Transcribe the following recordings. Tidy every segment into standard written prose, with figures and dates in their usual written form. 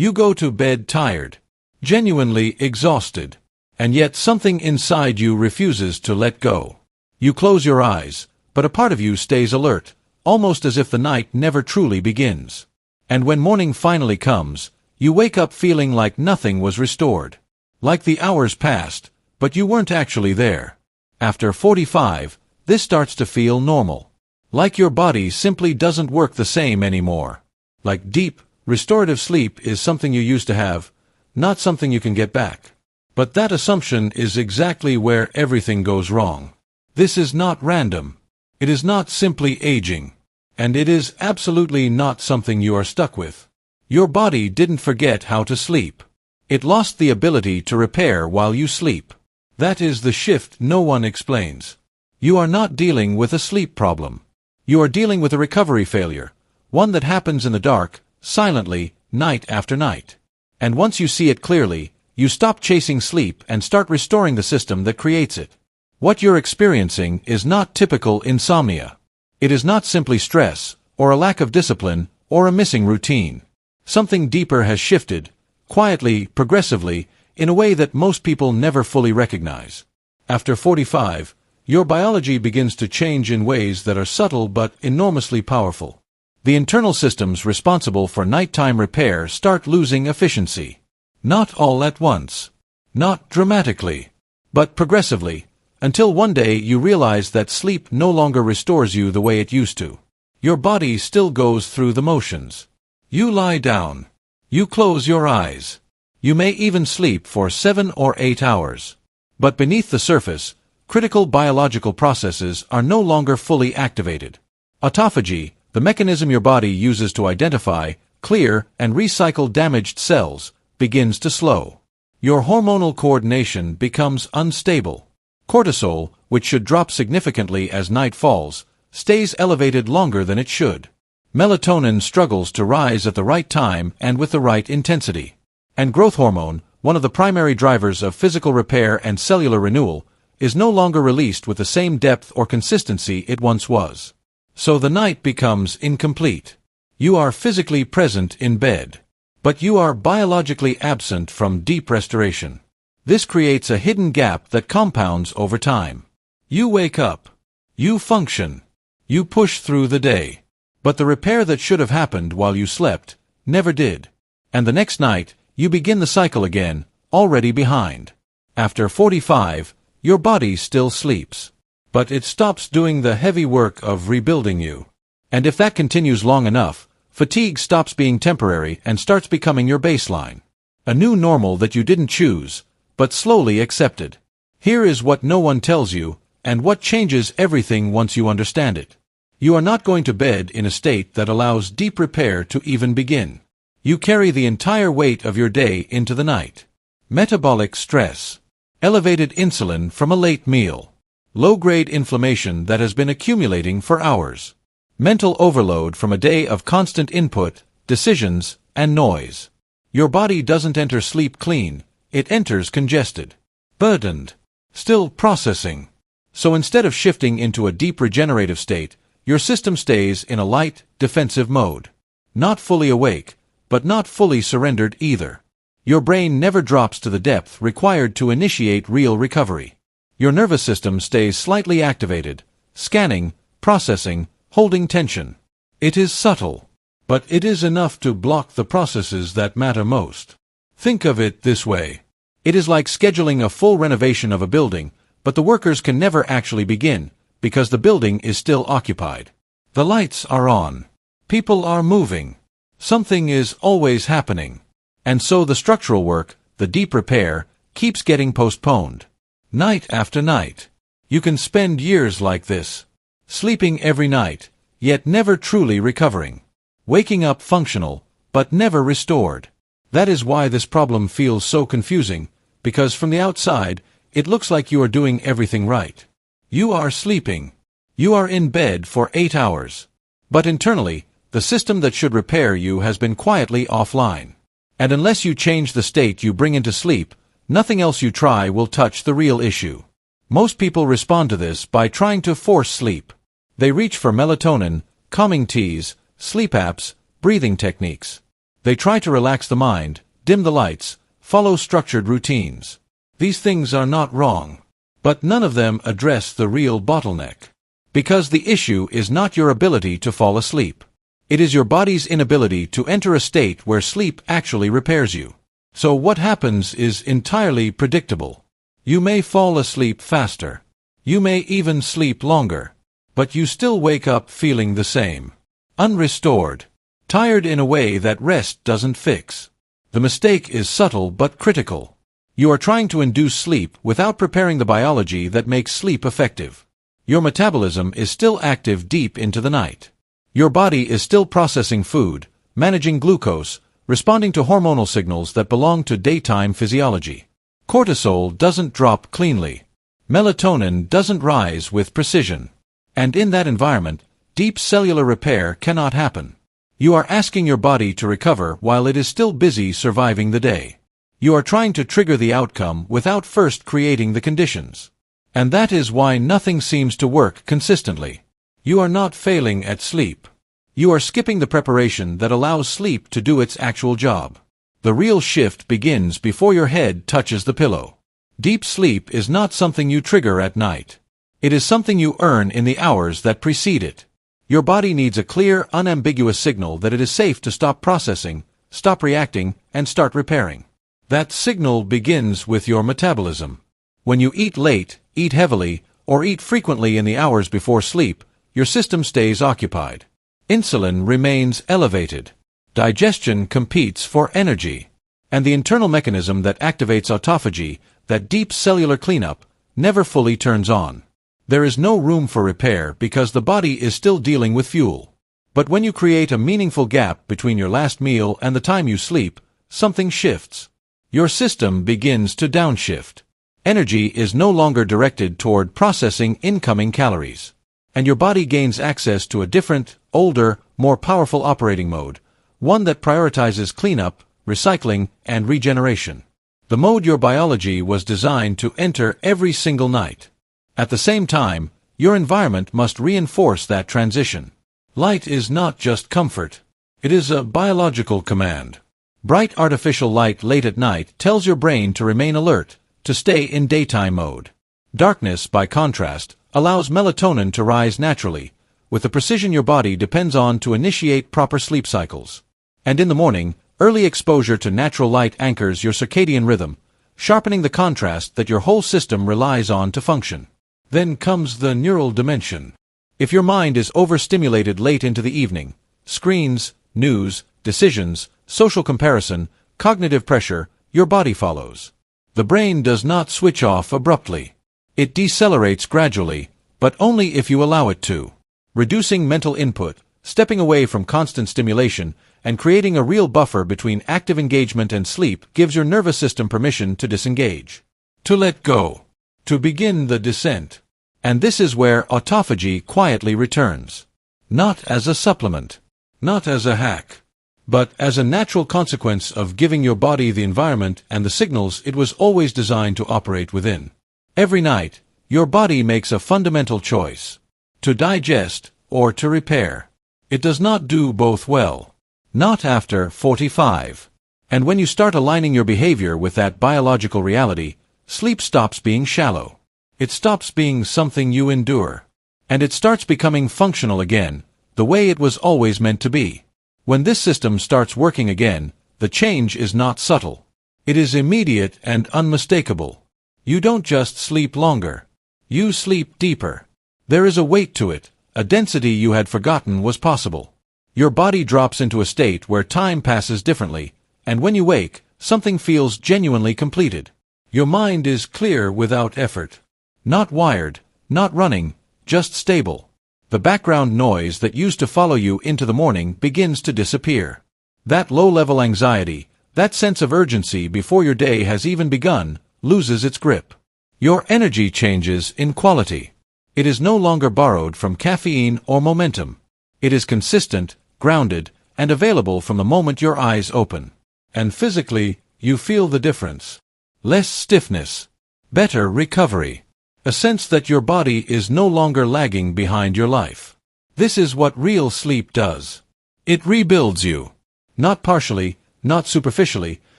You go to bed tired, genuinely exhausted, and yet something inside you refuses to let go. You close your eyes, but a part of you stays alert, almost as if the night never truly begins. And when morning finally comes, you wake up feeling like nothing was restored. Like the hours passed, but you weren't actually there. After 45, this starts to feel normal. Like your body simply doesn't work the same anymore. Like deep, restorative sleep is something you used to have, not something you can get back. But that assumption is exactly where everything goes wrong. This is not random. It is not simply aging. And it is absolutely not something you are stuck with. Your body didn't forget how to sleep. It lost the ability to repair while you sleep. That is the shift no one explains. You are not dealing with a sleep problem. You are dealing with a recovery failure, one that happens in the dark, silently, night after night. And once you see it clearly, you stop chasing sleep and start restoring the system that creates it. What you're experiencing is not typical insomnia. It is not simply stress, or a lack of discipline, or a missing routine. Something deeper has shifted, quietly, progressively, in a way that most people never fully recognize. After 45, your biology begins to change in ways that are subtle but enormously powerful. The internal systems responsible for nighttime repair start losing efficiency. Not all at once. Not dramatically. But progressively, until one day you realize that sleep no longer restores you the way it used to. Your body still goes through the motions. You lie down. You close your eyes. You may even sleep for 7 or 8 hours. But beneath the surface, critical biological processes are no longer fully activated. Autophagy, the mechanism your body uses to identify, clear, and recycle damaged cells, begins to slow. Your hormonal coordination becomes unstable. Cortisol, which should drop significantly as night falls, stays elevated longer than it should. Melatonin struggles to rise at the right time and with the right intensity. And growth hormone, one of the primary drivers of physical repair and cellular renewal, is no longer released with the same depth or consistency it once was. So the night becomes incomplete. You are physically present in bed, but you are biologically absent from deep restoration. This creates a hidden gap that compounds over time. You wake up. You function. You push through the day. But the repair that should have happened while you slept never did. And the next night, you begin the cycle again, already behind. After 45, your body still sleeps. But it stops doing the heavy work of rebuilding you. And if that continues long enough, fatigue stops being temporary and starts becoming your baseline. A new normal that you didn't choose, but slowly accepted. Here is what no one tells you, and what changes everything once you understand it. You are not going to bed in a state that allows deep repair to even begin. You carry the entire weight of your day into the night. Metabolic stress. Elevated insulin from a late meal. Low-grade inflammation that has been accumulating for hours. Mental overload from a day of constant input, decisions, and noise. Your body doesn't enter sleep clean, it enters congested. Burdened. Still processing. So instead of shifting into a deep regenerative state, your system stays in a light, defensive mode. Not fully awake, but not fully surrendered either. Your brain never drops to the depth required to initiate real recovery. Your nervous system stays slightly activated, scanning, processing, holding tension. It is subtle, but it is enough to block the processes that matter most. Think of it this way. It is like scheduling a full renovation of a building, but the workers can never actually begin, because the building is still occupied. The lights are on. People are moving. Something is always happening. And so the structural work, the deep repair, keeps getting postponed. Night after night. You can spend years like this. Sleeping every night, yet never truly recovering. Waking up functional, but never restored. That is why this problem feels so confusing, because from the outside, it looks like you are doing everything right. You are sleeping. You are in bed for 8 hours. But internally, the system that should repair you has been quietly offline. And unless you change the state you bring into sleep, nothing else you try will touch the real issue. Most people respond to this by trying to force sleep. They reach for melatonin, calming teas, sleep apps, breathing techniques. They try to relax the mind, dim the lights, follow structured routines. These things are not wrong. But none of them address the real bottleneck. Because the issue is not your ability to fall asleep. It is your body's inability to enter a state where sleep actually repairs you. So what happens is entirely predictable. You may fall asleep faster. You may even sleep longer. But you still wake up feeling the same. Unrestored. Tired in a way that rest doesn't fix. The mistake is subtle but critical. You are trying to induce sleep without preparing the biology that makes sleep effective. Your metabolism is still active deep into the night. Your body is still processing food, managing glucose, responding to hormonal signals that belong to daytime physiology. Cortisol doesn't drop cleanly. Melatonin doesn't rise with precision. And in that environment, deep cellular repair cannot happen. You are asking your body to recover while it is still busy surviving the day. You are trying to trigger the outcome without first creating the conditions. And that is why nothing seems to work consistently. You are not failing at sleep. You are skipping the preparation that allows sleep to do its actual job. The real shift begins before your head touches the pillow. Deep sleep is not something you trigger at night. It is something you earn in the hours that precede it. Your body needs a clear, unambiguous signal that it is safe to stop processing, stop reacting, and start repairing. That signal begins with your metabolism. When you eat late, eat heavily, or eat frequently in the hours before sleep, your system stays occupied. Insulin remains elevated. Digestion competes for energy. And the internal mechanism that activates autophagy, that deep cellular cleanup, never fully turns on. There is no room for repair because the body is still dealing with fuel. But when you create a meaningful gap between your last meal and the time you sleep, something shifts. Your system begins to downshift. Energy is no longer directed toward processing incoming calories. And your body gains access to a different, older, more powerful operating mode, one that prioritizes cleanup, recycling, and regeneration. The mode your biology was designed to enter every single night. At the same time, your environment must reinforce that transition. Light is not just comfort. It is a biological command. Bright artificial light late at night tells your brain to remain alert, to stay in daytime mode. Darkness, by contrast, allows melatonin to rise naturally, with the precision your body depends on to initiate proper sleep cycles. And in the morning, early exposure to natural light anchors your circadian rhythm, sharpening the contrast that your whole system relies on to function. Then comes the neural dimension. If your mind is overstimulated late into the evening, screens, news, decisions, social comparison, cognitive pressure, your body follows. The brain does not switch off abruptly. It decelerates gradually, but only if you allow it to. Reducing mental input, stepping away from constant stimulation, and creating a real buffer between active engagement and sleep gives your nervous system permission to disengage. To let go. To begin the descent. And this is where autophagy quietly returns. Not as a supplement. Not as a hack. But as a natural consequence of giving your body the environment and the signals it was always designed to operate within. Every night, your body makes a fundamental choice. To digest or to repair. It does not do both well. Not after 45. And when you start aligning your behavior with that biological reality, sleep stops being shallow. It stops being something you endure. And it starts becoming functional again, the way it was always meant to be. When this system starts working again, the change is not subtle. It is immediate and unmistakable. You don't just sleep longer. You sleep deeper. There is a weight to it, a density you had forgotten was possible. Your body drops into a state where time passes differently, and when you wake, something feels genuinely completed. Your mind is clear without effort. Not wired, not running, just stable. The background noise that used to follow you into the morning begins to disappear. That low-level anxiety, that sense of urgency before your day has even begun, loses its grip. Your energy changes in quality. It is no longer borrowed from caffeine or momentum. It is consistent, grounded, and available from the moment your eyes open. And physically, you feel the difference. Less stiffness. Better recovery. A sense that your body is no longer lagging behind your life. This is what real sleep does. It rebuilds you. Not partially, not superficially,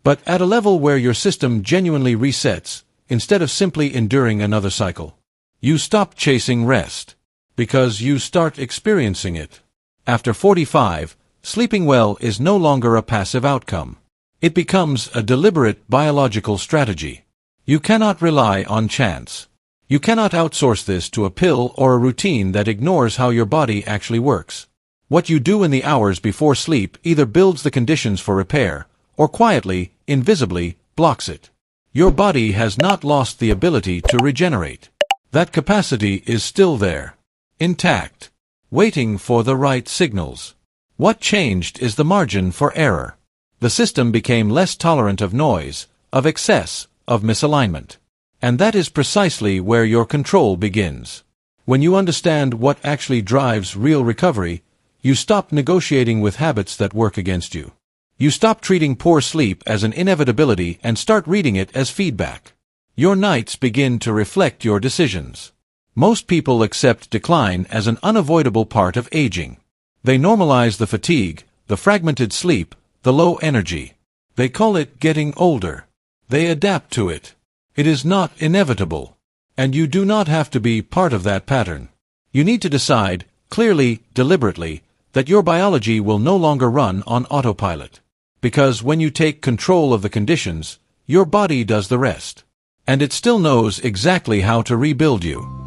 but at a level where your system genuinely resets, instead of simply enduring another cycle. You stop chasing rest, because you start experiencing it. After 45, sleeping well is no longer a passive outcome. It becomes a deliberate biological strategy. You cannot rely on chance. You cannot outsource this to a pill or a routine that ignores how your body actually works. What you do in the hours before sleep either builds the conditions for repair, or quietly, invisibly, blocks it. Your body has not lost the ability to regenerate. That capacity is still there, intact, waiting for the right signals. What changed is the margin for error. The system became less tolerant of noise, of excess, of misalignment. And that is precisely where your control begins. When you understand what actually drives real recovery, you stop negotiating with habits that work against you. You stop treating poor sleep as an inevitability and start reading it as feedback. Your nights begin to reflect your decisions. Most people accept decline as an unavoidable part of aging. They normalize the fatigue, the fragmented sleep, the low energy. They call it getting older. They adapt to it. It is not inevitable. And you do not have to be part of that pattern. You need to decide, clearly, deliberately, that your biology will no longer run on autopilot. Because when you take control of the conditions, your body does the rest. And it still knows exactly how to rebuild you.